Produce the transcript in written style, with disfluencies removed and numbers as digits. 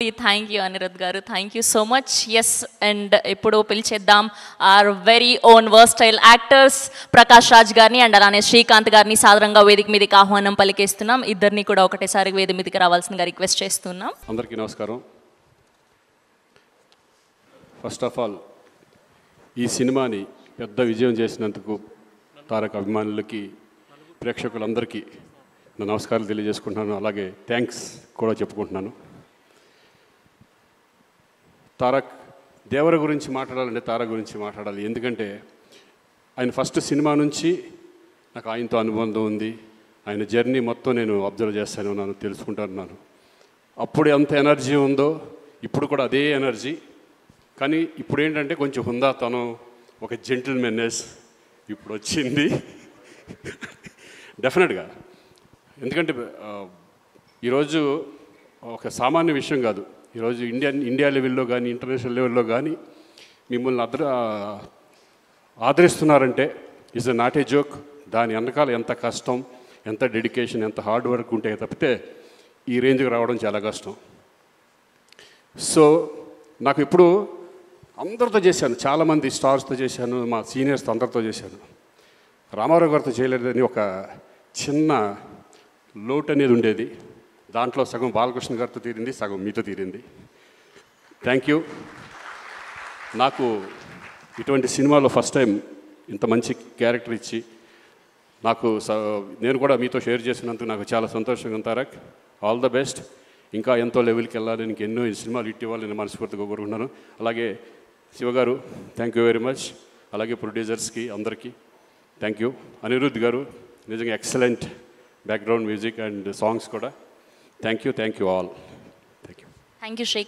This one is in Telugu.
థ్యాంక్ యూ అనిరుద్ గారు, thank you so much. Yes, and ఇప్పుడు పిలిచేద్దాం our very own versatile actors Prakash Raj గారిని అండ్ అలానే శ్రీకాంత్ గారిని సాధారణంగా వేదిక మీదకి ఆహ్వానం పలికేస్తున్నాం. ఇద్దరిని కూడా ఒకటేసారి వేదిక మీదకి రావాల్సిందిగా రిక్వెస్ట్ చేస్తున్నాం. అందరికీ నమస్కారం. ఫస్ట్ ఆఫ్ ఆల్ ఈ సినిమాని పెద్ద విజయం చేసినందుకు తారక్ అభిమానులకి, ప్రేక్షకులందరికీ నా నమస్కారాలు తెలియజేసుకుంటున్నాను. అలాగే థ్యాంక్స్ కూడా చెప్పుకుంటున్నాను. తారక్ దేవర గురించి మాట్లాడాలంటే తారక్ గురించి మాట్లాడాలి. ఎందుకంటే ఆయన ఫస్ట్ సినిమా నుంచి నాకు ఆయనతో అనుబంధం ఉంది. ఆయన జర్నీ మొత్తం నేను అబ్జర్వ్ చేస్తాను ఉన్నాను, తెలుసుకుంటున్నాను. అప్పుడు ఎంత ఎనర్జీ ఉందో ఇప్పుడు కూడా అదే ఎనర్జీ. కానీ ఇప్పుడు ఏంటంటే కొంచెం హుందాతనం, ఒక జెంటిల్మెన్నెస్ ఇప్పుడు వచ్చింది డెఫినెట్గా. ఎందుకంటే ఈరోజు ఒక సామాన్య విషయం కాదు. ఈరోజు ఇండియా లెవెల్లో కానీ ఇంటర్నేషనల్ లెవెల్లో కానీ మిమ్మల్ని ఆదరిస్తున్నారంటే ఈజ్ నాట్ ఏ జోక్. దాని వెనకాల ఎంత కష్టం, ఎంత డెడికేషన్, ఎంత హార్డ్ వర్క్ ఉంటే తప్పితే ఈ రేంజ్కి రావడం చాలా కష్టం. సో నాకు ఇప్పుడు అందరితో చేశాను, చాలామంది స్టార్స్తో చేశాను, మా సీనియర్స్తో అందరితో చేశాను. రామారావు గారితో చేయలేదని ఒక చిన్న లోటు అనేది ఉండేది. దాంట్లో సగం బాలకృష్ణ గారితో తీరింది, సగం మీతో తీరింది. Thank you. నాకు ఇటువంటి సినిమాలో ఫస్ట్ టైం ఇంత మంచి క్యారెక్టర్ ఇచ్చి నేను కూడా మీతో షేర్ చేసినందుకు నాకు చాలా సంతోషంగా ఉంది. Tarak, all the best. ఇంకా ఎంతో లెవెల్కి వెళ్ళాలి, నీకు ఎన్నో సినిమాలు హిట్ ఇవ్వాలి నేను మనస్ఫూర్తిగా కోరుకుంటున్నాను. అలాగే శివగారు థ్యాంక్ యూ వెరీ మచ్. అలాగే ప్రొడ్యూసర్స్కి అందరికీ థ్యాంక్ యూ. అనిరుద్ గారు నిజంగా excellent background music and songs కూడా. Thank you all. Thank you. Thank you Srikanth.